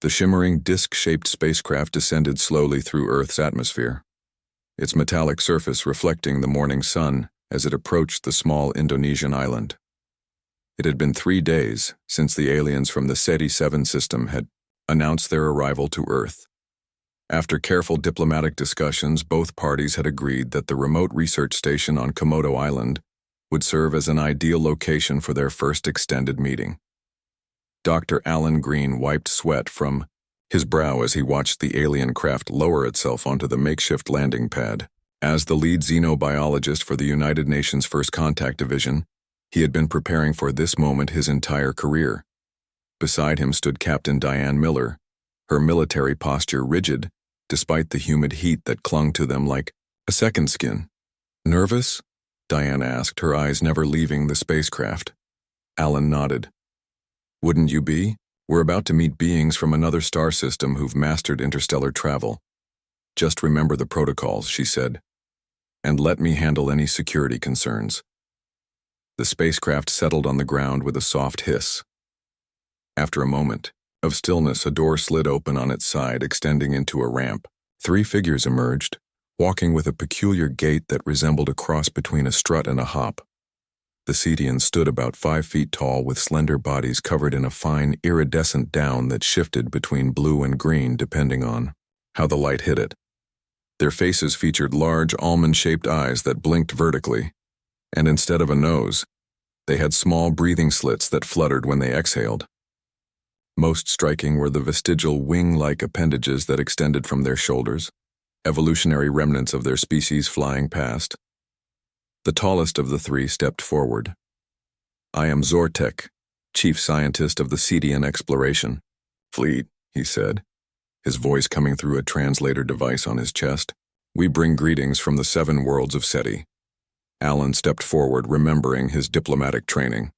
The shimmering disc-shaped spacecraft descended slowly through Earth's atmosphere, its metallic surface reflecting the morning sun as it approached the small Indonesian island. It had been 3 days since the aliens from the SETI 7 system had announced their arrival to Earth. After careful diplomatic discussions, both parties had agreed that the remote research station on Komodo Island would serve as an ideal location for their first extended meeting. Dr. Alan Green wiped sweat from his brow as he watched the alien craft lower itself onto the makeshift landing pad. As the lead xenobiologist for the United Nations First Contact Division, he had been preparing for this moment his entire career. Beside him stood Captain Diane Miller, her military posture rigid, despite the humid heat that clung to them like a second skin. "Nervous?" Diane asked, her eyes never leaving the spacecraft. Alan nodded. "Wouldn't you be? We're about to meet beings from another star system who've mastered interstellar travel. Just remember the protocols," she said, "and let me handle any security concerns." The spacecraft settled on the ground with a soft hiss. After a moment of stillness, a door slid open on its side, extending into a ramp. 3 figures emerged, walking with a peculiar gait that resembled a cross between a strut and a hop. The Cetians stood about 5 feet tall, with slender bodies covered in a fine, iridescent down that shifted between blue and green depending on how the light hit it. Their faces featured large, almond-shaped eyes that blinked vertically, and instead of a nose, they had small breathing slits that fluttered when they exhaled. Most striking were the vestigial wing-like appendages that extended from their shoulders, evolutionary remnants of their species flying past. The tallest of the 3 stepped forward. "I am Zortek, chief scientist of the Cetian Exploration Fleet," he said, his voice coming through a translator device on his chest. "We bring greetings from the 7 worlds of SETI." Alan stepped forward, remembering his diplomatic training.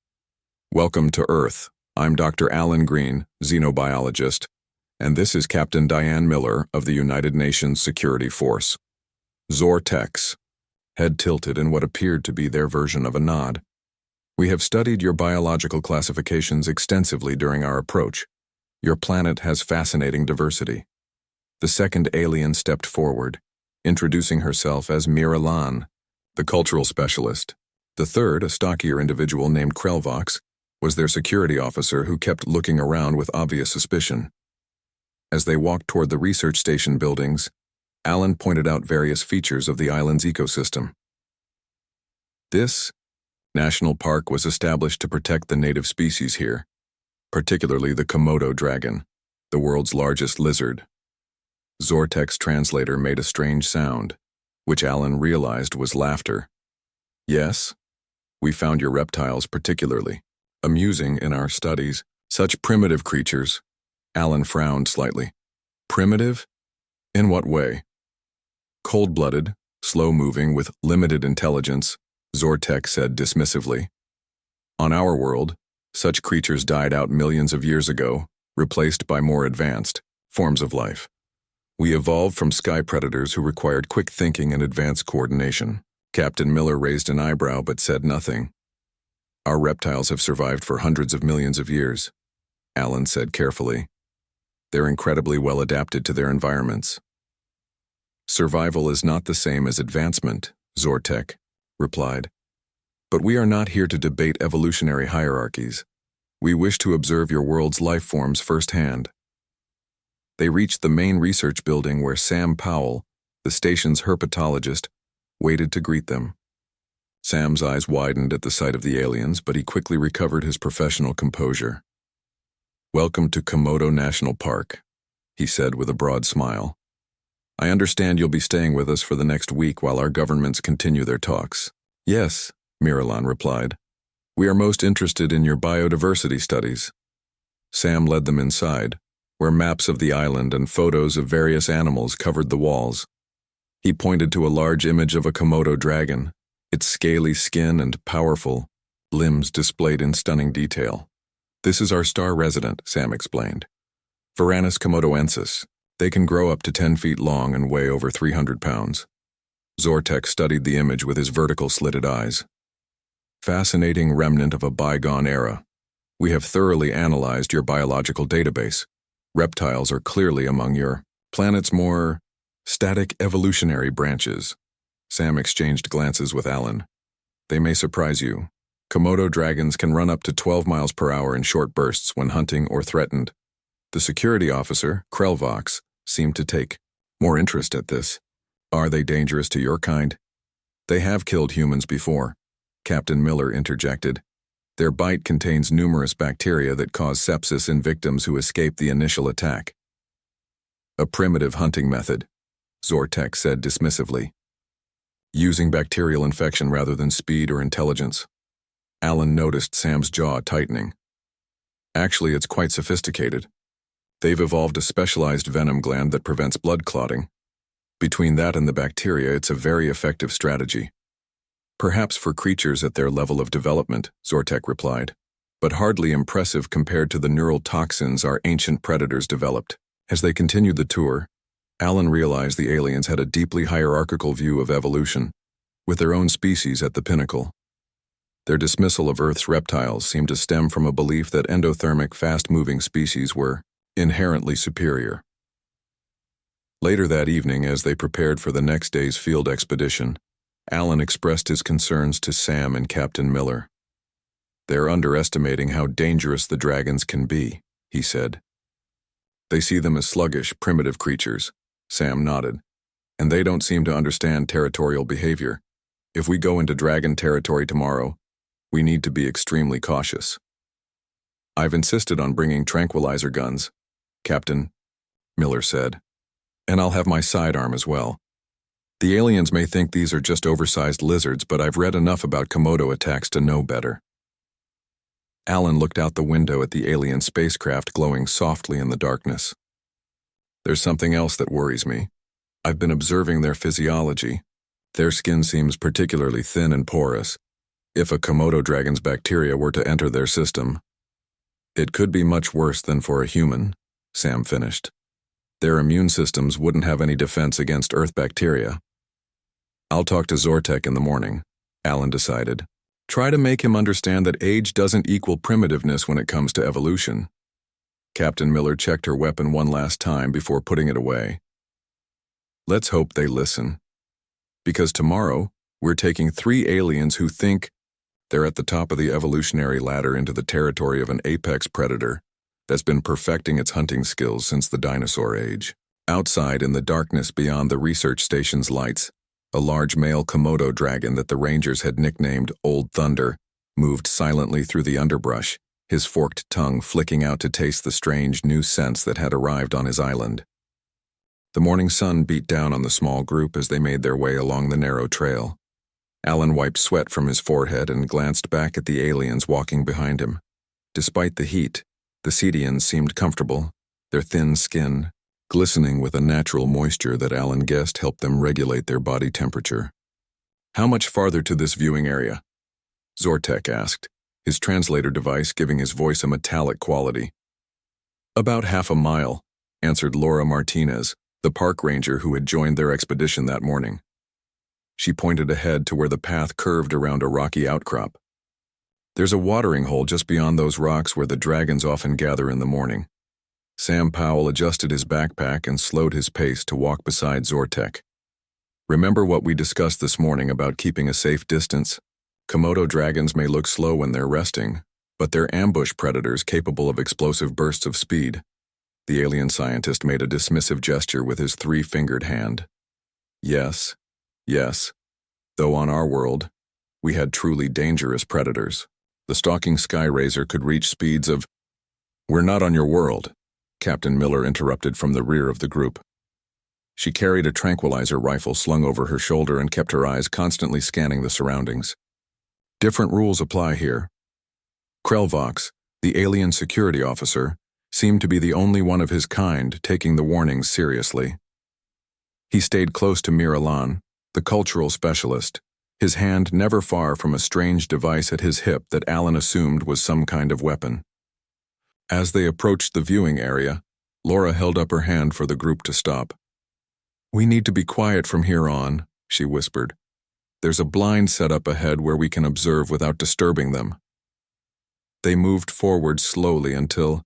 "Welcome to Earth. I'm Dr. Alan Green, xenobiologist, and this is Captain Diane Miller of the United Nations Security Force." Zortek's head tilted in what appeared to be their version of a nod. "We have studied your biological classifications extensively during our approach. Your planet has fascinating diversity." The second alien stepped forward, introducing herself as Mira Lan, the cultural specialist. The third, a stockier individual named Krelvox, was their security officer who kept looking around with obvious suspicion. As they walked toward the research station buildings, Alan pointed out various features of the island's ecosystem. This national park was established to protect the native species here, particularly the Komodo dragon, the world's largest lizard. Zortek's translator made a strange sound, which Alan realized was laughter. "Yes, we found your reptiles particularly amusing in our studies. Such primitive creatures." Alan frowned slightly. "Primitive? In what way?" "Cold-blooded, slow-moving, with limited intelligence," Zortek said dismissively. "On our world, such creatures died out millions of years ago, replaced by more advanced forms of life. We evolved from sky predators who required quick thinking and advanced coordination." Captain Miller raised an eyebrow but said nothing. "Our reptiles have survived for hundreds of millions of years," Alan said carefully. "They're incredibly well adapted to their environments." "Survival is not the same as advancement," Zortek replied. "But we are not here to debate evolutionary hierarchies. We wish to observe your world's life forms firsthand." They reached the main research building where Sam Powell, the station's herpetologist, waited to greet them. Sam's eyes widened at the sight of the aliens, but he quickly recovered his professional composure. "Welcome to Komodo National Park," he said with a broad smile. "I understand you'll be staying with us for the next week while our governments continue their talks." "Yes," Miralan replied. "We are most interested in your biodiversity studies." Sam led them inside, where maps of the island and photos of various animals covered the walls. He pointed to a large image of a Komodo dragon, its scaly skin and powerful limbs displayed in stunning detail. "This is our star resident," Sam explained. "Varanus komodoensis. They can grow up to 10 feet long and weigh over 300 pounds. Zortek studied the image with his vertical slitted eyes. "Fascinating remnant of a bygone era. We have thoroughly analyzed your biological database. Reptiles are clearly among your planet's more static evolutionary branches. Sam exchanged glances with Alan. They may surprise you. Komodo dragons can run up to 12 miles per hour in short bursts when hunting or threatened. The security officer, Krelvox, seemed to take more interest at this. Are they dangerous to your kind? They have killed humans before, Captain Miller interjected. Their bite contains numerous bacteria that cause sepsis in victims who escape the initial attack. A primitive hunting method, Zortek said dismissively. Using bacterial infection rather than speed or intelligence. Alan noticed Sam's jaw tightening. Actually, it's quite sophisticated. They've evolved a specialized venom gland that prevents blood clotting. Between that and the bacteria, it's a very effective strategy. Perhaps for creatures at their level of development, Zortek replied, but hardly impressive compared to the neural toxins our ancient predators developed. As they continued the tour, Alan realized the aliens had a deeply hierarchical view of evolution, with their own species at the pinnacle. Their dismissal of Earth's reptiles seemed to stem from a belief that endothermic, fast-moving species were inherently superior. Later that evening, as they prepared for the next day's field expedition, Alan expressed his concerns to Sam and Captain Miller. They're underestimating how dangerous the dragons can be, he said. They see them as sluggish, primitive creatures, Sam nodded, and they don't seem to understand territorial behavior. If we go into dragon territory tomorrow, we need to be extremely cautious. I've insisted on bringing tranquilizer guns, Captain Miller said, and I'll have my sidearm as well. The aliens may think these are just oversized lizards, but I've read enough about Komodo attacks to know better. Alan looked out the window at the alien spacecraft glowing softly in the darkness. There's something else that worries me. I've been observing their physiology. Their skin seems particularly thin and porous. If a Komodo dragon's bacteria were to enter their system, it could be much worse than for a human, Sam finished. Their immune systems wouldn't have any defense against Earth bacteria. I'll talk to Zortek in the morning, Alan decided. Try to make him understand that age doesn't equal primitiveness when it comes to evolution. Captain Miller checked her weapon one last time before putting it away. Let's hope they listen. Because tomorrow, we're taking 3 aliens who think they're at the top of the evolutionary ladder into the territory of an apex predator that's been perfecting its hunting skills since the dinosaur age. Outside, in the darkness beyond the research station's lights, a large male Komodo dragon that the Rangers had nicknamed Old Thunder moved silently through the underbrush, his forked tongue flicking out to taste the strange new scents that had arrived on his island. The morning sun beat down on the small group as they made their way along the narrow trail. Alan wiped sweat from his forehead and glanced back at the aliens walking behind him. Despite the heat, the Cetians seemed comfortable, their thin skin glistening with a natural moisture that Alan guessed helped them regulate their body temperature. How much farther to this viewing area? Zortek asked, his translator device giving his voice a metallic quality. About half a mile, answered Laura Martinez, the park ranger who had joined their expedition that morning. She pointed ahead to where the path curved around a rocky outcrop. There's a watering hole just beyond those rocks where the dragons often gather in the morning. Sam Powell adjusted his backpack and slowed his pace to walk beside Zortek. Remember what we discussed this morning about keeping a safe distance? Komodo dragons may look slow when they're resting, but they're ambush predators capable of explosive bursts of speed. The alien scientist made a dismissive gesture with his 3-fingered hand. Yes. Though on our world, we had truly dangerous predators. The stalking Skyrazor could reach speeds of... We're not on your world, Captain Miller interrupted from the rear of the group. She carried a tranquilizer rifle slung over her shoulder and kept her eyes constantly scanning the surroundings. Different rules apply here. Krelvox, the alien security officer, seemed to be the only one of his kind taking the warnings seriously. He stayed close to Miralan, the cultural specialist, his hand never far from a strange device at his hip that Alan assumed was some kind of weapon. As they approached the viewing area, Laura held up her hand for the group to stop. We need to be quiet from here on, she whispered. There's a blind set up ahead where we can observe without disturbing them. They moved forward slowly until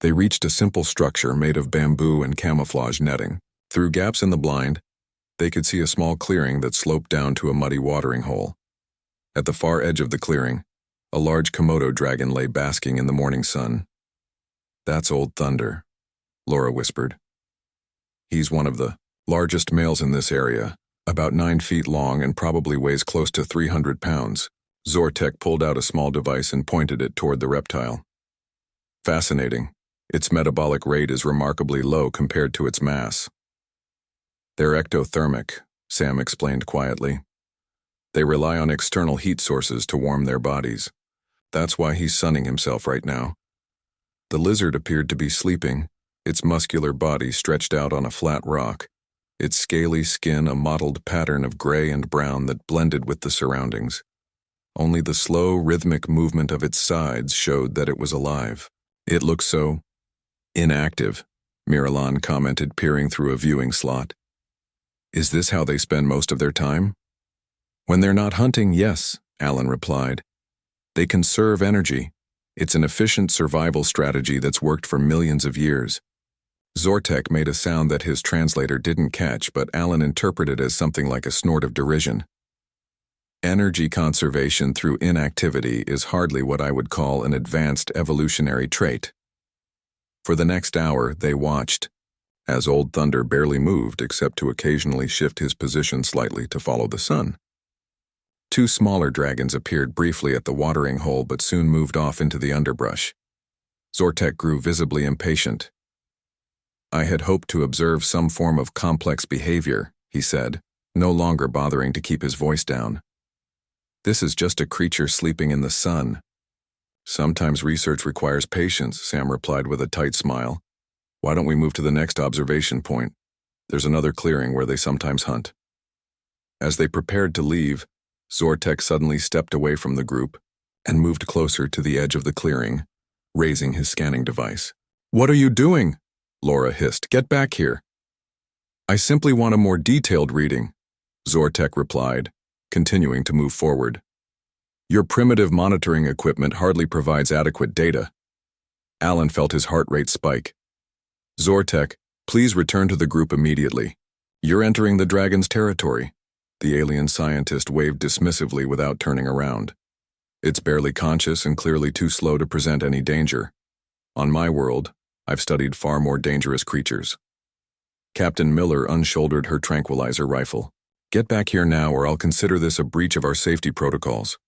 They reached a simple structure made of bamboo and camouflage netting. Through gaps in the blind, they could see a small clearing that sloped down to a muddy watering hole. At the far edge of the clearing, a large Komodo dragon lay basking in the morning sun. "That's Old Thunder," Laura whispered. "He's one of the largest males in this area, about 9 feet long and probably weighs close to 300 pounds. Zortek pulled out a small device and pointed it toward the reptile. "Fascinating. Its metabolic rate is remarkably low compared to its mass." "They're ectothermic," Sam explained quietly. "They rely on external heat sources to warm their bodies. That's why he's sunning himself right now." The lizard appeared to be sleeping, its muscular body stretched out on a flat rock, its scaly skin a mottled pattern of gray and brown that blended with the surroundings. Only the slow, rhythmic movement of its sides showed that it was alive. "It looks so inactive," Miralan commented, peering through a viewing slot. "Is this how they spend most of their time?" "When they're not hunting, yes," Alan replied. "They conserve energy. It's an efficient survival strategy that's worked for millions of years." Zortek made a sound that his translator didn't catch, but Alan interpreted as something like a snort of derision. "Energy conservation through inactivity is hardly what I would call an advanced evolutionary trait." For the next hour, they watched, as Old Thunder barely moved except to occasionally shift his position slightly to follow the sun. 2 smaller dragons appeared briefly at the watering hole but soon moved off into the underbrush. Zortek grew visibly impatient. "I had hoped to observe some form of complex behavior," he said, no longer bothering to keep his voice down. "This is just a creature sleeping in the sun." "Sometimes research requires patience," Sam replied with a tight smile. "Why don't we move to the next observation point? There's another clearing where they sometimes hunt." As they prepared to leave, Zortek suddenly stepped away from the group and moved closer to the edge of the clearing, raising his scanning device. "What are you doing?" Laura hissed. "Get back here." "I simply want a more detailed reading," Zortek replied, continuing to move forward. "Your primitive monitoring equipment hardly provides adequate data." Alan felt his heart rate spike. "Zortek, please return to the group immediately. You're entering the dragon's territory." The alien scientist waved dismissively without turning around. "It's barely conscious and clearly too slow to present any danger. On my world, I've studied far more dangerous creatures." Captain Miller unshouldered her tranquilizer rifle. "Get back here now or I'll consider this a breach of our safety protocols."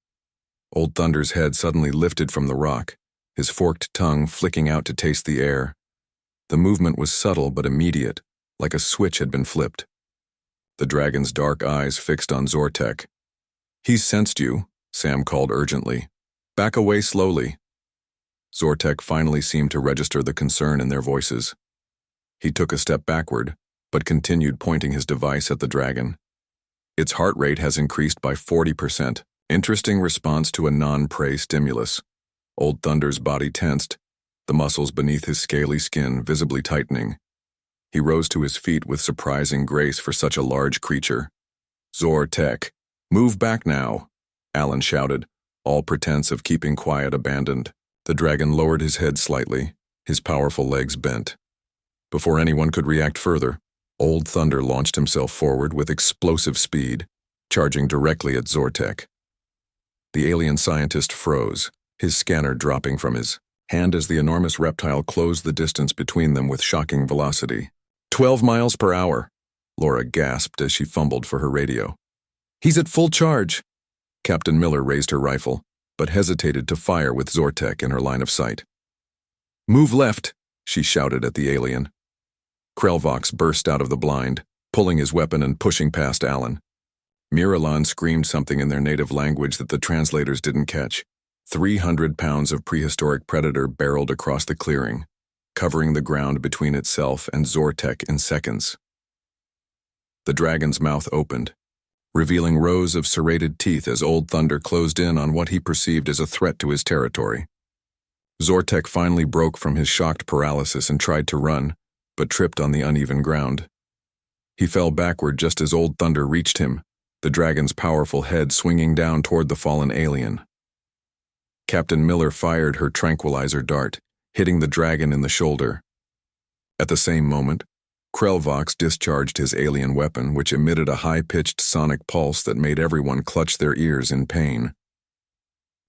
Old Thunder's head suddenly lifted from the rock, his forked tongue flicking out to taste the air. The movement was subtle but immediate, like a switch had been flipped. The dragon's dark eyes fixed on Zortek. "He's sensed you," Sam called urgently. "Back away slowly." Zortek finally seemed to register the concern in their voices. He took a step backward, but continued pointing his device at the dragon. "Its heart rate has increased by 40%. Interesting response to a non-prey stimulus." Old Thunder's body tensed, the muscles beneath his scaly skin visibly tightening. He rose to his feet with surprising grace for such a large creature. "Zortek, move back now," Alan shouted, all pretense of keeping quiet abandoned. The dragon lowered his head slightly, his powerful legs bent. Before anyone could react further, Old Thunder launched himself forward with explosive speed, charging directly at Zortek. The alien scientist froze, his scanner dropping from his hand as the enormous reptile closed the distance between them with shocking velocity. 12 miles per hour, Laura gasped as she fumbled for her radio. "He's at full charge." Captain Miller raised her rifle, but hesitated to fire with Zortek in her line of sight. "Move left," she shouted at the alien. Krelvox burst out of the blind, pulling his weapon and pushing past Alan. Miralan screamed something in their native language that the translators didn't catch. 300 pounds of prehistoric predator barreled across the clearing, covering the ground between itself and Zortek in seconds. The dragon's mouth opened, revealing rows of serrated teeth as Old Thunder closed in on what he perceived as a threat to his territory. Zortek finally broke from his shocked paralysis and tried to run, but tripped on the uneven ground. He fell backward just as Old Thunder reached him, the dragon's powerful head swinging down toward the fallen alien. Captain Miller fired her tranquilizer dart, hitting the dragon in the shoulder. At the same moment, Krelvox discharged his alien weapon, which emitted a high-pitched sonic pulse that made everyone clutch their ears in pain.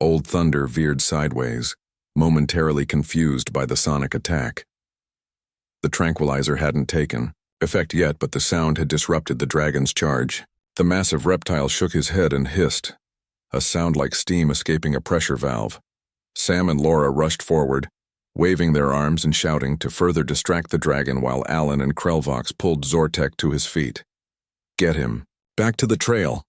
Old Thunder veered sideways, momentarily confused by the sonic attack. The tranquilizer hadn't taken effect yet, but the sound had disrupted the dragon's charge. The massive reptile shook his head and hissed, a sound like steam escaping a pressure valve. Sam and Laura rushed forward, waving their arms and shouting to further distract the dragon, while Alan and Krelvox pulled Zortek to his feet. "Get him! Back to the trail!"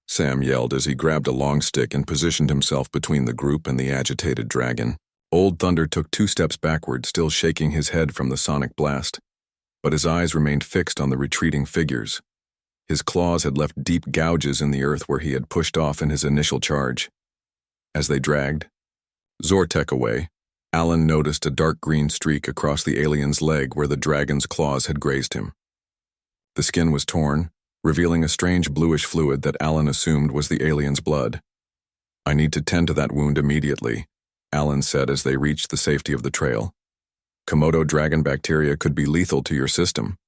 Sam yelled as he grabbed a long stick and positioned himself between the group and the agitated dragon. Old Thunder took 2 steps backward, still shaking his head from the sonic blast, but his eyes remained fixed on the retreating figures. His claws had left deep gouges in the earth where he had pushed off in his initial charge. As they dragged Zortek away, Alan noticed a dark green streak across the alien's leg where the dragon's claws had grazed him. The skin was torn, revealing a strange bluish fluid that Alan assumed was the alien's blood. "I need to tend to that wound immediately," Alan said as they reached the safety of the trail. "Komodo dragon bacteria could be lethal to your system."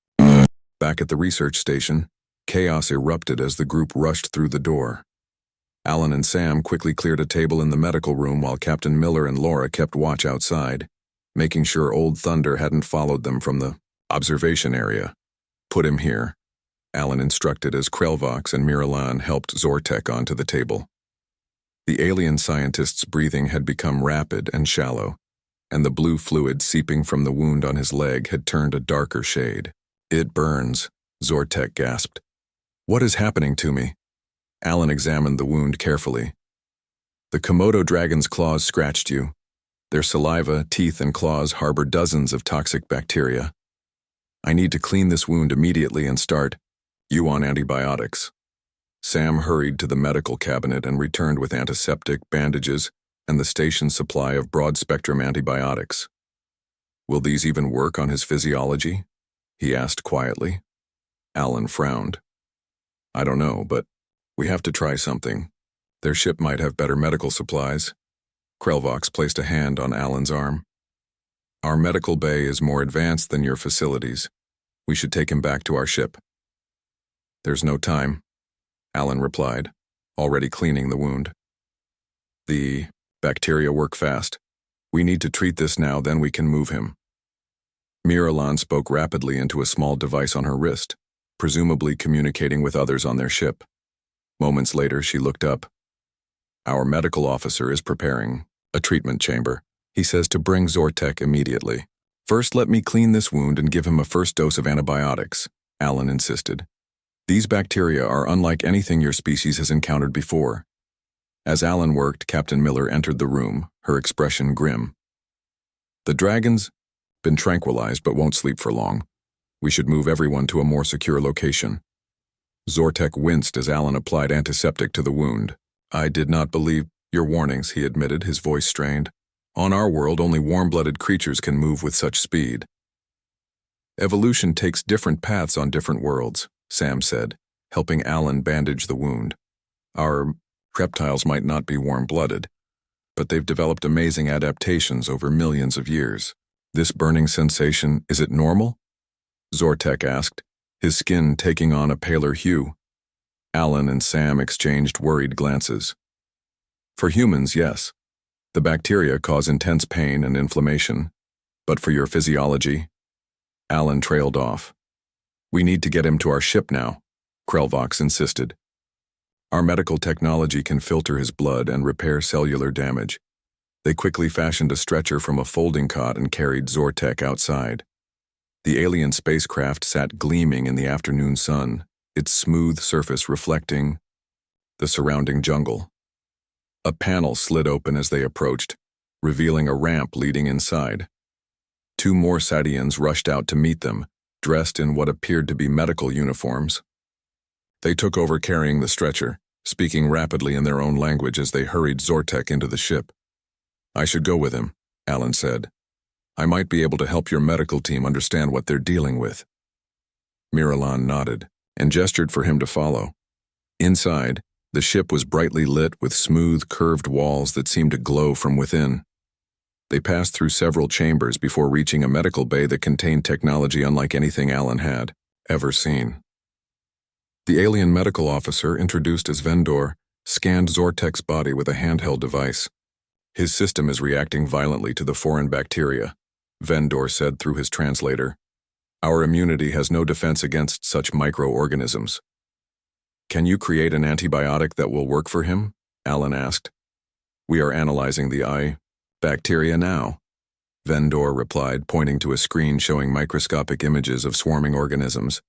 Back at the research station, chaos erupted as the group rushed through the door. Alan and Sam quickly cleared a table in the medical room while Captain Miller and Laura kept watch outside, making sure Old Thunder hadn't followed them from the observation area. "Put him here," Alan instructed as Krelvox and Miralan helped Zortek onto the table. The alien scientist's breathing had become rapid and shallow, and the blue fluid seeping from the wound on his leg had turned a darker shade. "It burns," Zortek gasped. "What is happening to me?" Alan examined the wound carefully. "The Komodo dragon's claws scratched you. Their saliva, teeth, and claws harbor dozens of toxic bacteria. I need to clean this wound immediately and start you on antibiotics." Sam hurried to the medical cabinet and returned with antiseptic, bandages, and the station's supply of broad-spectrum antibiotics. "Will these even work on his physiology?" he asked quietly. Alan frowned. "I don't know, but we have to try something. Their ship might have better medical supplies." Krelvox placed a hand on Alan's arm. "Our medical bay is more advanced than your facilities. We should take him back to our ship." "There's no time," Alan replied, already cleaning the wound. "The bacteria work fast. We need to treat this now, then we can move him." Miralan spoke rapidly into a small device on her wrist, presumably communicating with others on their ship. Moments later, she looked up. "Our medical officer is preparing a treatment chamber. He says to bring Zortek immediately. First, let me clean this wound and give him a first dose of antibiotics," Alan insisted. "These bacteria are unlike anything your species has encountered before." As Alan worked, Captain Miller entered the room, her expression grim. "The dragon's been tranquilized but won't sleep for long. We should move everyone to a more secure location." Zortek winced as Alan applied antiseptic to the wound. "I did not believe your warnings," he admitted, his voice strained. "On our world, only warm-blooded creatures can move with such speed." "Evolution takes different paths on different worlds," Sam said, helping Alan bandage the wound. "Our reptiles might not be warm-blooded, but they've developed amazing adaptations over millions of years. This burning sensation, is it normal?" Zortek asked, his skin taking on a paler hue. Alan and Sam exchanged worried glances. "For humans, yes. The bacteria cause intense pain and inflammation. But for your physiology?" Alan trailed off. "We need to get him to our ship now," Krelvox insisted. "Our medical technology can filter his blood and repair cellular damage." They quickly fashioned a stretcher from a folding cot and carried Zortek outside. The alien spacecraft sat gleaming in the afternoon sun, its smooth surface reflecting the surrounding jungle. A panel slid open as they approached, revealing a ramp leading inside. 2 more Sadians rushed out to meet them, dressed in what appeared to be medical uniforms. They took over carrying the stretcher, speaking rapidly in their own language as they hurried Zortek into the ship. "I should go with him," Alan said. "I might be able to help your medical team understand what they're dealing with." Miralan nodded and gestured for him to follow. Inside, the ship was brightly lit with smooth, curved walls that seemed to glow from within. They passed through several chambers before reaching a medical bay that contained technology unlike anything Alan had ever seen. The alien medical officer, introduced as Vendor, scanned Zortek's body with a handheld device. His system is reacting violently to the foreign bacteria, Vendor said through his translator. Our immunity has no defense against such microorganisms. Can you create an antibiotic that will work for him? Alan asked. We are analyzing the bacteria now, Vendor replied, pointing to a screen showing microscopic images of swarming organisms.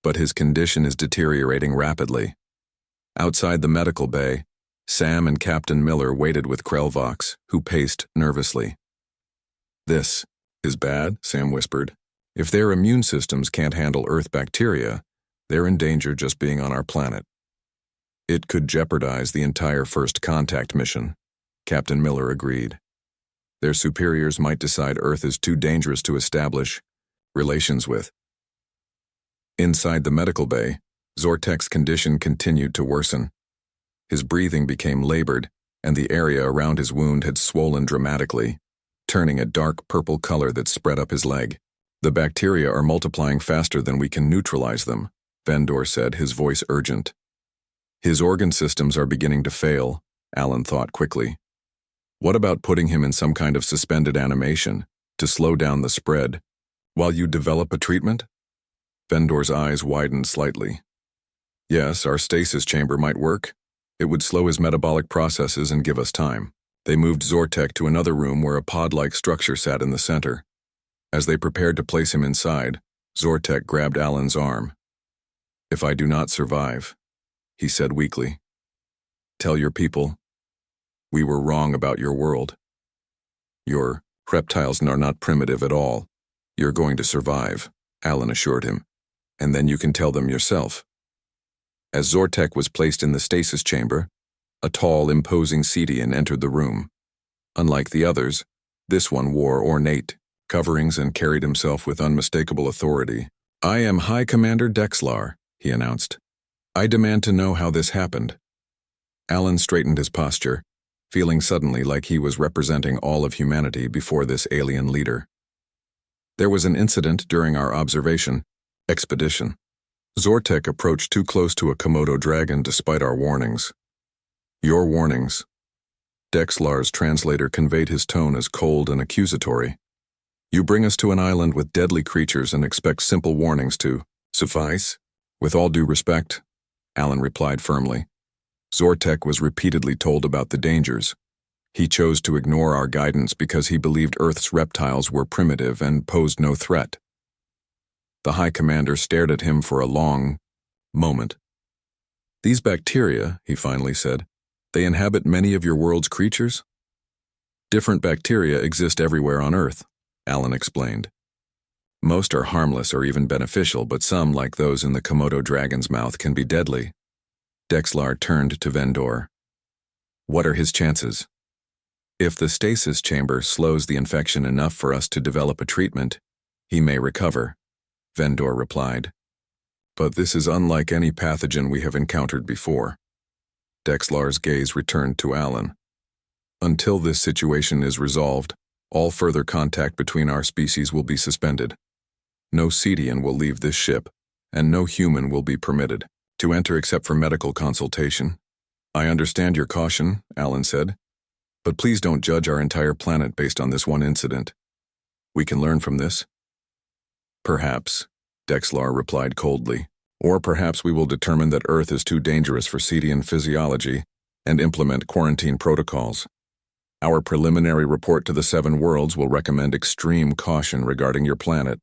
But his condition is deteriorating rapidly. Outside the medical bay, Sam and Captain Miller waited with Krelvox, who paced nervously. This is bad, Sam whispered. If their immune systems can't handle Earth bacteria, they're in danger just being on our planet. It could jeopardize the entire First Contact mission, Captain Miller agreed. Their superiors might decide Earth is too dangerous to establish relations with. Inside the medical bay, Zortek's condition continued to worsen. His breathing became labored, and the area around his wound had swollen dramatically, turning a dark purple color that spread up his leg. The bacteria are multiplying faster than we can neutralize them, Vendor said, his voice urgent. His organ systems are beginning to fail, Alan thought quickly. What about putting him in some kind of suspended animation to slow down the spread while you develop a treatment? Vendor's eyes widened slightly. Yes, our stasis chamber might work. It would slow his metabolic processes and give us time. They moved Zortek to another room where a pod-like structure sat in the center. As they prepared to place him inside, Zortek grabbed Alan's arm. If I do not survive, he said weakly, tell your people, we were wrong about your world. Your reptiles are not primitive at all. You're going to survive, Alan assured him, and then you can tell them yourself. As Zortek was placed in the stasis chamber, a tall, imposing Cetian entered the room. Unlike the others, this one wore ornate coverings and carried himself with unmistakable authority. I am High Commander Dexlar, he announced. I demand to know how this happened. Alan straightened his posture, feeling suddenly like he was representing all of humanity before this alien leader. There was an incident during our observation expedition. Zortek approached too close to a Komodo dragon despite our warnings. Your warnings. Dexlar's translator conveyed his tone as cold and accusatory. You bring us to an island with deadly creatures and expect simple warnings to suffice? With all due respect, Alan replied firmly. Zortek was repeatedly told about the dangers. He chose to ignore our guidance because he believed Earth's reptiles were primitive and posed no threat. The High Commander stared at him for a long moment. These bacteria, he finally said, they inhabit many of your world's creatures? Different bacteria exist everywhere on Earth, Alan explained. Most are harmless or even beneficial, but some, like those in the Komodo dragon's mouth, can be deadly. Dexlar turned to Vendor. What are his chances? If the stasis chamber slows the infection enough for us to develop a treatment, he may recover, Vendor replied. But this is unlike any pathogen we have encountered before. Dexlar's gaze returned to Alan. Until this situation is resolved, all further contact between our species will be suspended. No Cetian will leave this ship, and no human will be permitted to enter except for medical consultation. I understand your caution, Alan said, but please don't judge our entire planet based on this one incident. We can learn from this. Perhaps, Dexlar replied coldly, or perhaps we will determine that Earth is too dangerous for Cetian physiology and implement quarantine protocols. Our preliminary report to the Seven Worlds will recommend extreme caution regarding your planet.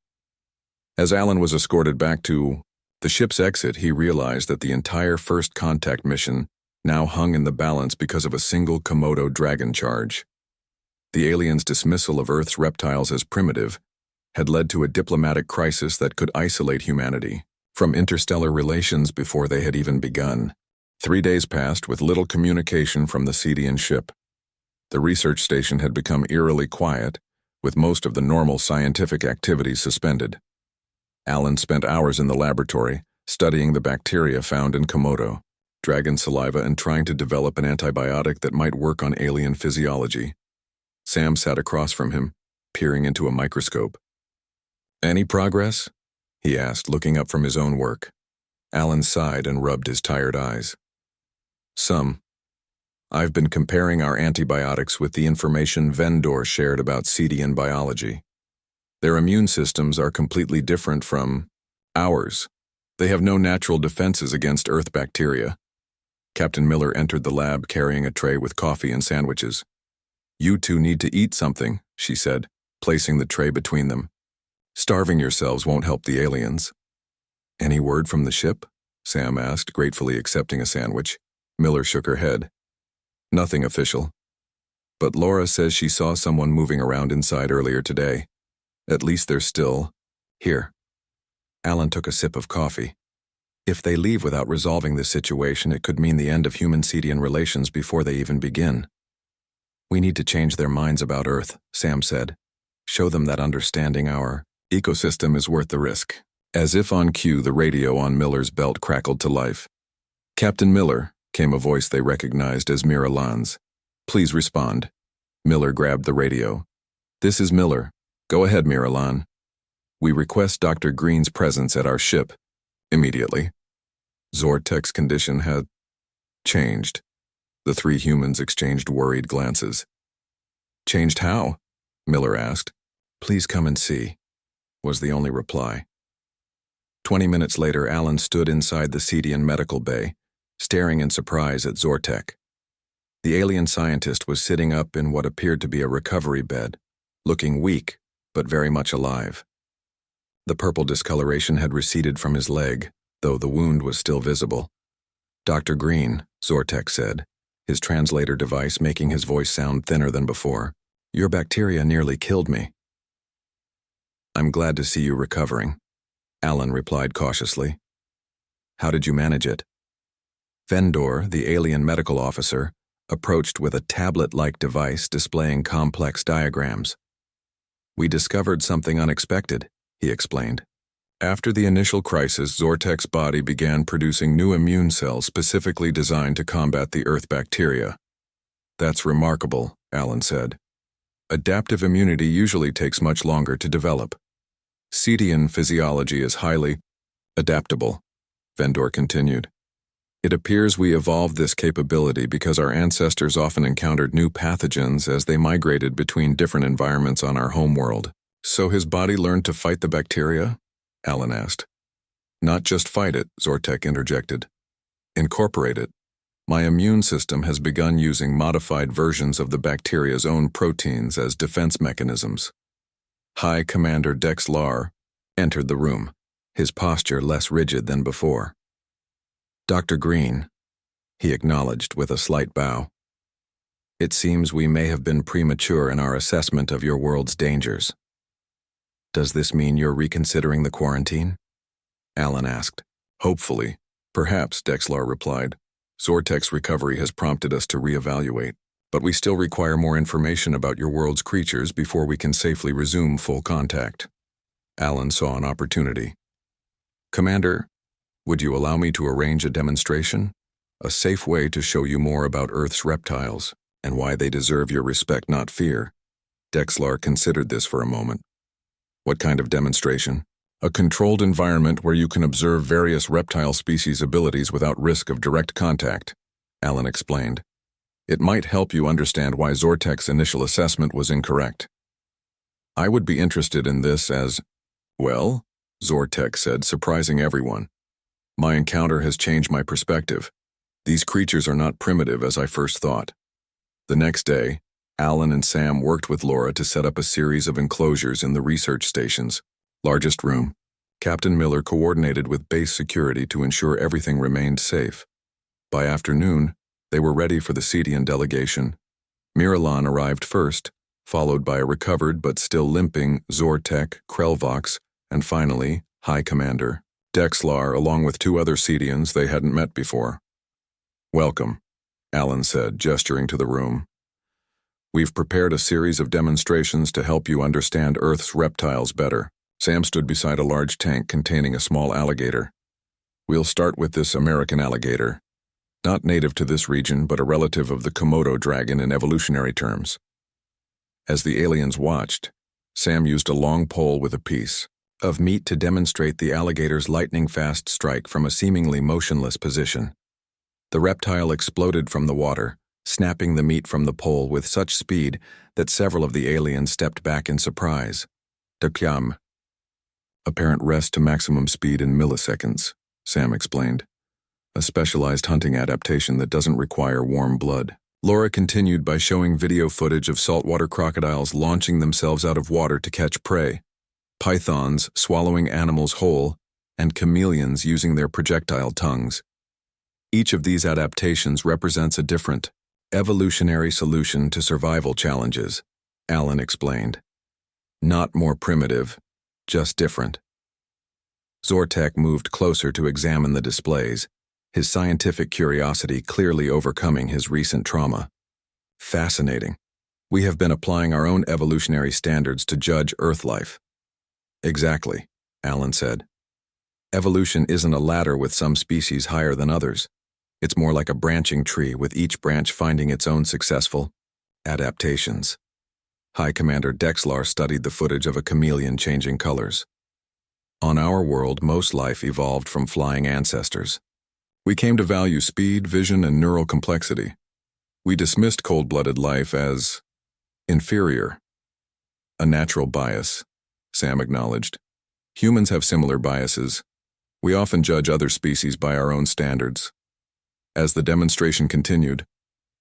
As Alan was escorted back to the ship's exit, he realized that the entire First Contact mission now hung in the balance because of a single Komodo dragon charge. The aliens' dismissal of Earth's reptiles as primitive had led to a diplomatic crisis that could isolate humanity from interstellar relations before they had even begun. 3 days passed with little communication from the Cetian ship. The research station had become eerily quiet, with most of the normal scientific activities suspended. Alan spent hours in the laboratory, studying the bacteria found in Komodo, dragon saliva, and trying to develop an antibiotic that might work on alien physiology. Sam sat across from him, peering into a microscope. "Any progress?" he asked, looking up from his own work. Alan sighed and rubbed his tired eyes. "Some. I've been comparing our antibiotics with the information Vendor shared about Cedian biology. Their immune systems are completely different from ours. They have no natural defenses against Earth bacteria." Captain Miller entered the lab carrying a tray with coffee and sandwiches. "You two need to eat something," she said, placing the tray between them. "Starving yourselves won't help the aliens." "Any word from the ship?" Sam asked, gratefully accepting a sandwich. Miller shook her head. "Nothing official. But Laura says she saw someone moving around inside earlier today. At least they're still here." Alan took a sip of coffee. If they leave without resolving this situation, it could mean the end of human-Cedian relations before they even begin. "We need to change their minds about Earth," Sam said. "Show them that understanding our ecosystem is worth the risk." As if on cue, the radio on Miller's belt crackled to life. "Captain Miller," came a voice they recognized as Miralan's. "Please respond." Miller grabbed the radio. "This is Miller. Go ahead, Miralan. We request Dr. Green's presence at our ship. Immediately." Zortek's condition had changed. The three humans exchanged worried glances. "Changed how?" Miller asked. "Please come and see," was the only reply. 20 minutes later, Alan stood inside the Cedian medical bay, staring in surprise at Zortek. The alien scientist was sitting up in what appeared to be a recovery bed, looking weak, but very much alive. The purple discoloration had receded from his leg, though the wound was still visible. "Dr. Green," Zortek said, his translator device making his voice sound thinner than before. "Your bacteria nearly killed me." "I'm glad to see you recovering," Alan replied cautiously. "How did you manage it?" Vendor, the alien medical officer, approached with a tablet-like device displaying complex diagrams. "We discovered something unexpected," he explained. "After the initial crisis, Zortek's body began producing new immune cells specifically designed to combat the Earth bacteria." "That's remarkable," Alan said. "Adaptive immunity usually takes much longer to develop. Cedian physiology is highly adaptable," Vendor continued. "It appears we evolved this capability because our ancestors often encountered new pathogens as they migrated between different environments on our homeworld." "So his body learned to fight the bacteria?" Alan asked. "Not just fight it," Zortek interjected. "Incorporate it. My immune system has begun using modified versions of the bacteria's own proteins as defense mechanisms." High Commander Dex Lar entered the room, his posture less rigid than before. "Dr. Green," he acknowledged with a slight bow. "It seems we may have been premature in our assessment of your world's dangers." "Does this mean you're reconsidering the quarantine?" Alan asked. "Hopefully. Perhaps," Dexlar replied. "Zortek's recovery has prompted us to reevaluate, but we still require more information about your world's creatures before we can safely resume full contact." Alan saw an opportunity. "Commander, would you allow me to arrange a demonstration? A safe way to show you more about Earth's reptiles and why they deserve your respect, not fear." Dexlar considered this for a moment. "What kind of demonstration?" "A controlled environment where you can observe various reptile species' abilities without risk of direct contact," Alan explained. "It might help you understand why Zortek's initial assessment was incorrect." "I would be interested in this as well," Zortek said, surprising everyone. "My encounter has changed my perspective. These creatures are not primitive as I first thought." The next day, Alan and Sam worked with Laura to set up a series of enclosures in the research station's largest room. Captain Miller coordinated with base security to ensure everything remained safe. By afternoon, they were ready for the Cedian delegation. Miralan arrived first, followed by a recovered but still limping Zortek, Krelvox, and finally, High Commander Dexlar, along with two other Cedians they hadn't met before. "Welcome," Alan said, gesturing to the room. "We've prepared a series of demonstrations to help you understand Earth's reptiles better." Sam stood beside a large tank containing a small alligator. "We'll start with this American alligator. Not native to this region, but a relative of the Komodo dragon in evolutionary terms." As the aliens watched, Sam used a long pole with a piece of meat to demonstrate the alligator's lightning-fast strike from a seemingly motionless position. The reptile exploded from the water, snapping the meat from the pole with such speed that several of the aliens stepped back in surprise. Dakyam. Apparent rest to maximum speed in milliseconds, Sam explained. A specialized hunting adaptation that doesn't require warm blood. Laura continued by showing video footage of saltwater crocodiles launching themselves out of water to catch prey, pythons swallowing animals whole, and chameleons using their projectile tongues. Each of these adaptations represents a different, evolutionary solution to survival challenges, Alan explained. Not more primitive, just different. Zortek moved closer to examine the displays, his scientific curiosity clearly overcoming his recent trauma. Fascinating. We have been applying our own evolutionary standards to judge Earth life. Exactly, Alan said. Evolution isn't a ladder with some species higher than others. It's more like a branching tree with each branch finding its own successful adaptations. High Commander Dexlar studied the footage of a chameleon changing colors. On our world, most life evolved from flying ancestors. We came to value speed, vision, and neural complexity. We dismissed cold-blooded life as inferior. A natural bias, Sam acknowledged. Humans have similar biases. We often judge other species by our own standards. As the demonstration continued,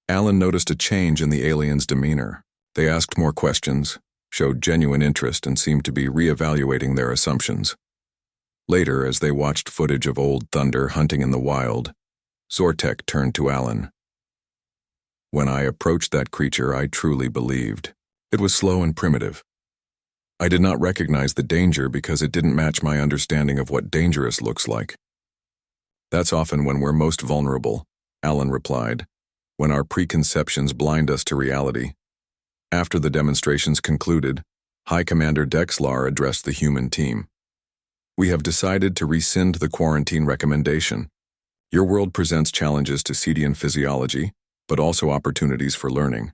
Alan noticed a change in the aliens' demeanor. They asked more questions, showed genuine interest, and seemed to be re-evaluating their assumptions. Later, as they watched footage of Old Thunder hunting in the wild, Zortek turned to Alan. When I approached that creature, I truly believed. It was slow and primitive. I did not recognize the danger because it didn't match my understanding of what dangerous looks like. That's often when we're most vulnerable, Alan replied, when our preconceptions blind us to reality. After the demonstrations concluded, High Commander Dexlar addressed the human team. We have decided to rescind the quarantine recommendation. Your world presents challenges to Cetian physiology, but also opportunities for learning.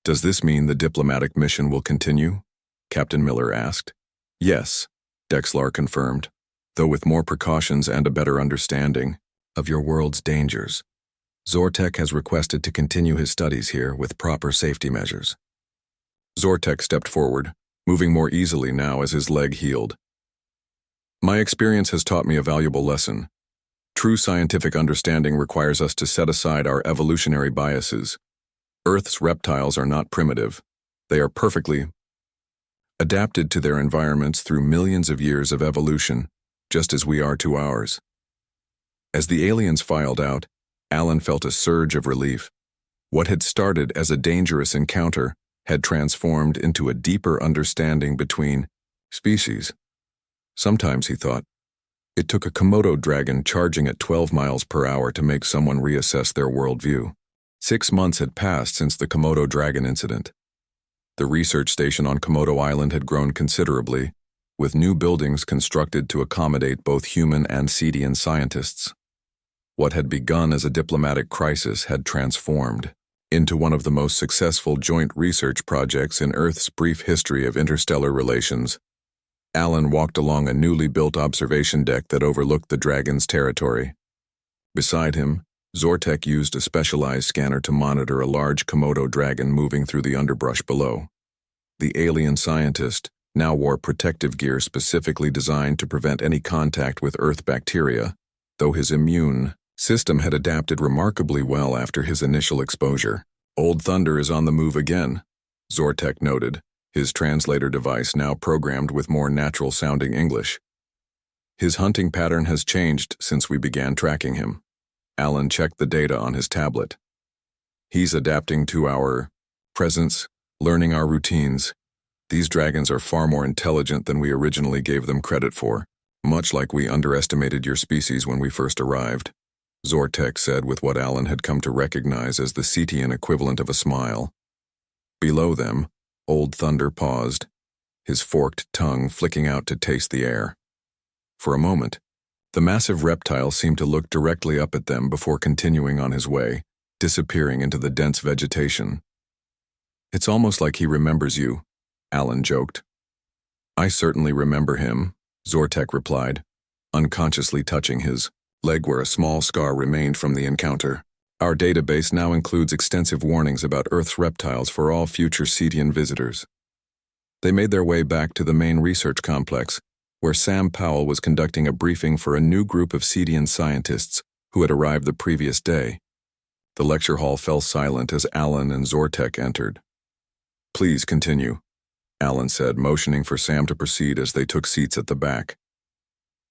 Does this mean the diplomatic mission will continue? Captain Miller asked. Yes, Dexlar confirmed, though with more precautions and a better understanding of your world's dangers. Zortek has requested to continue his studies here with proper safety measures. Zortek stepped forward, moving more easily now as his leg healed. My experience has taught me a valuable lesson. True scientific understanding requires us to set aside our evolutionary biases. Earth's reptiles are not primitive. They are perfectly adapted to their environments through millions of years of evolution, just as we are to ours. As the aliens filed out, Alan felt a surge of relief. What had started as a dangerous encounter had transformed into a deeper understanding between species. Sometimes, he thought, it took a Komodo dragon charging at 12 miles per hour to make someone reassess their worldview. 6 months had passed since the Komodo dragon incident. The research station on Komodo Island had grown considerably, with new buildings constructed to accommodate both human and Cetian scientists. What had begun as a diplomatic crisis had transformed into one of the most successful joint research projects in Earth's brief history of interstellar relations. Alan walked along a newly built observation deck that overlooked the dragon's territory. Beside him, Zortek used a specialized scanner to monitor a large Komodo dragon moving through the underbrush below. The alien scientist now wore protective gear specifically designed to prevent any contact with Earth bacteria, though his immune system had adapted remarkably well after his initial exposure. Old Thunder is on the move again, Zortek noted, his translator device now programmed with more natural-sounding English. His hunting pattern has changed since we began tracking him. Alan checked the data on his tablet. He's adapting to our presence, learning our routines. These dragons are far more intelligent than we originally gave them credit for, much like we underestimated your species when we first arrived, Zortek said with what Alan had come to recognize as the Cetian equivalent of a smile. Below them, Old Thunder paused, his forked tongue flicking out to taste the air. For a moment, the massive reptile seemed to look directly up at them before continuing on his way, disappearing into the dense vegetation. It's almost like he remembers you, Alan joked. I certainly remember him, Zortek replied, unconsciously touching his leg where a small scar remained from the encounter. Our database now includes extensive warnings about Earth's reptiles for all future Cetian visitors. They made their way back to the main research complex, where Sam Powell was conducting a briefing for a new group of Cetian scientists who had arrived the previous day. The lecture hall fell silent as Alan and Zortek entered. Please continue, Alan said, motioning for Sam to proceed as they took seats at the back.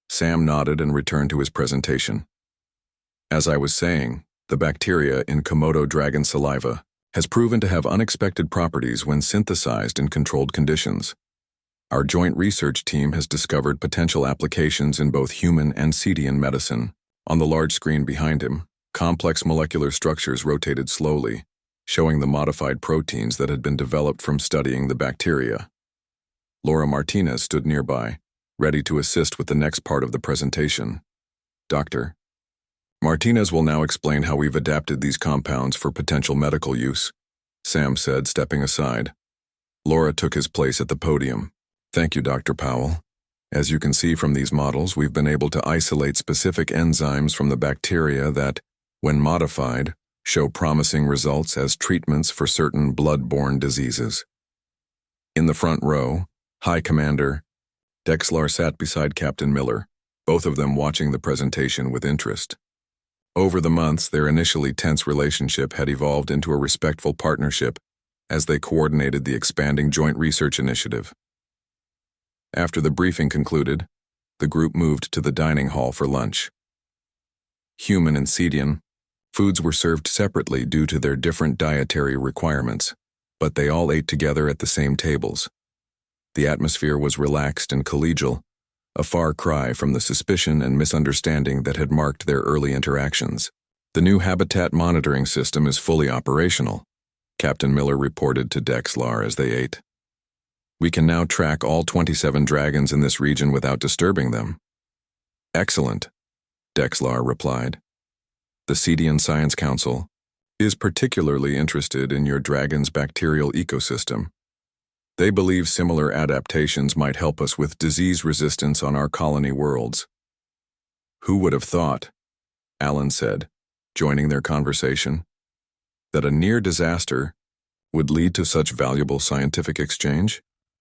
Sam nodded and returned to his presentation. As I was saying, the bacteria in Komodo dragon saliva has proven to have unexpected properties when synthesized in controlled conditions. Our joint research team has discovered potential applications in both human and Cetian medicine. On the large screen behind him, complex molecular structures rotated slowly, showing the modified proteins that had been developed from studying the bacteria. Laura Martinez stood nearby, ready to assist with the next part of the presentation. Dr. Martinez will now explain how we've adapted these compounds for potential medical use, Sam said, stepping aside. Laura took his place at the podium. Thank you, Dr. Powell. As you can see from these models, we've been able to isolate specific enzymes from the bacteria that, when modified, show promising results as treatments for certain blood-borne diseases. In the front row, High Commander Dexlar sat beside Captain Miller, both of them watching the presentation with interest. Over the months, their initially tense relationship had evolved into a respectful partnership as they coordinated the expanding joint research initiative. After the briefing concluded, the group moved to the dining hall for lunch. Human and Cetian, foods were served separately due to their different dietary requirements, but they all ate together at the same tables. The atmosphere was relaxed and collegial, a far cry from the suspicion and misunderstanding that had marked their early interactions. The new habitat monitoring system is fully operational, Captain Miller reported to Dexlar as they ate. We can now track all 27 dragons in this region without disturbing them. Excellent, Dexlar replied. The Cetian Science Council is particularly interested in your dragon's bacterial ecosystem. They believe similar adaptations might help us with disease resistance on our colony worlds. Who would have thought, Alan said, joining their conversation, that a near disaster would lead to such valuable scientific exchange?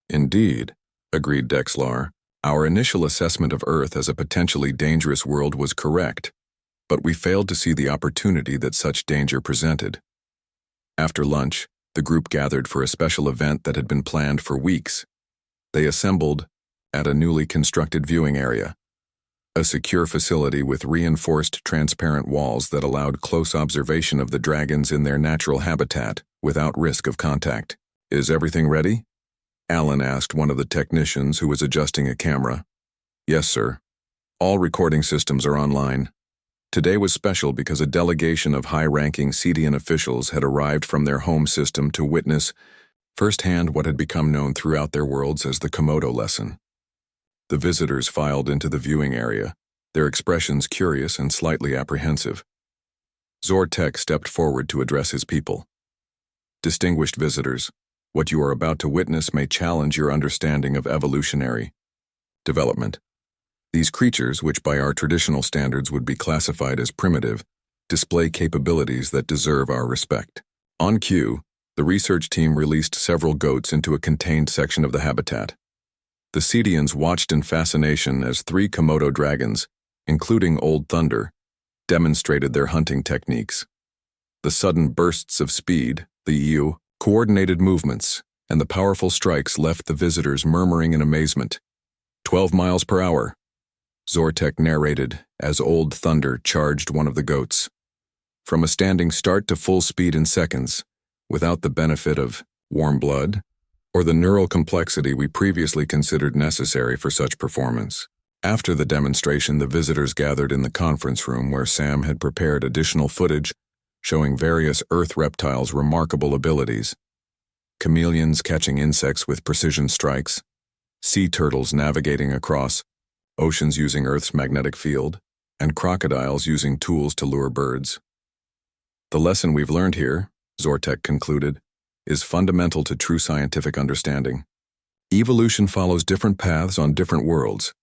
Indeed, agreed Dexlar. Our initial assessment of Earth as a potentially dangerous world was correct, but we failed to see the opportunity that such danger presented. After lunch, the group gathered for a special event that had been planned for weeks. They assembled at a newly constructed viewing area, a secure facility with reinforced transparent walls that allowed close observation of the dragons in their natural habitat without risk of contact. Is everything ready? Alan asked one of the technicians who was adjusting a camera. Yes, sir. All recording systems are online. Today was special because a delegation of high-ranking Cetian officials had arrived from their home system to witness firsthand what had become known throughout their worlds as the Komodo lesson. The visitors filed into the viewing area, their expressions curious and slightly apprehensive. Zortek stepped forward to address his people. Distinguished visitors, what you are about to witness may challenge your understanding of evolutionary development. These creatures, which by our traditional standards would be classified as primitive, display capabilities that deserve our respect. On cue, the research team released several goats into a contained section of the habitat. The Cetians watched in fascination as 3 Komodo dragons, including Old Thunder, demonstrated their hunting techniques. The sudden bursts of speed, the coordinated movements, and the powerful strikes left the visitors murmuring in amazement. 12 miles per hour. Zortek narrated as Old Thunder charged one of the goats. From a standing start to full speed in seconds, without the benefit of warm blood or the neural complexity we previously considered necessary for such performance. After the demonstration, the visitors gathered in the conference room where Sam had prepared additional footage showing various Earth reptiles' remarkable abilities. Chameleons catching insects with precision strikes, sea turtles navigating across oceans using Earth's magnetic field, and crocodiles using tools to lure birds. The lesson we've learned here, Zortek concluded, is fundamental to true scientific understanding. Evolution follows different paths on different worlds,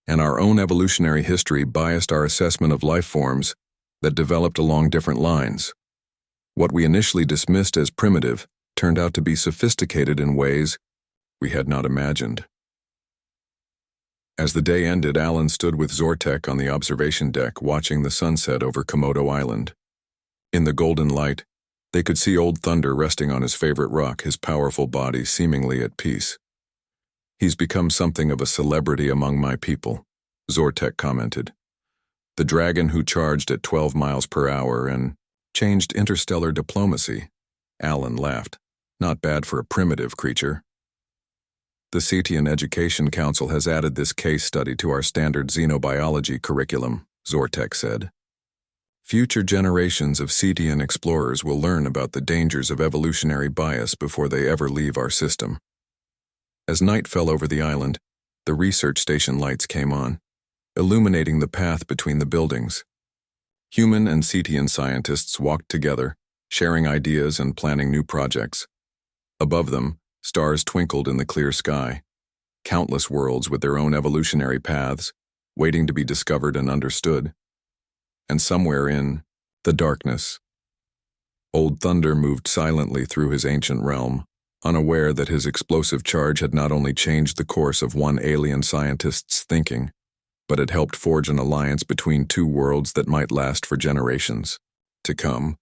and our own evolutionary history biased our assessment of life forms that developed along different lines. What we initially dismissed as primitive turned out to be sophisticated in ways we had not imagined. As the day ended, Alan stood with Zortek on the observation deck watching the sunset over Komodo Island. In the golden light, they could see Old Thunder resting on his favorite rock, his powerful body seemingly at peace. "He's become something of a celebrity among my people," Zortek commented. "The dragon who charged at 12 miles per hour and changed interstellar diplomacy." Alan laughed. "Not bad for a primitive creature." "The Cetian Education Council has added this case study to our standard xenobiology curriculum," Zortek said. "Future generations of Cetian explorers will learn about the dangers of evolutionary bias before they ever leave our system." As night fell over the island, the research station lights came on, illuminating the path between the buildings. Human and Cetian scientists walked together, sharing ideas and planning new projects. Above them, stars twinkled in the clear sky, countless worlds with their own evolutionary paths, waiting to be discovered and understood. And somewhere in the darkness, Old Thunder moved silently through his ancient realm, unaware that his explosive charge had not only changed the course of one alien scientist's thinking, but had helped forge an alliance between two worlds that might last for generations to come.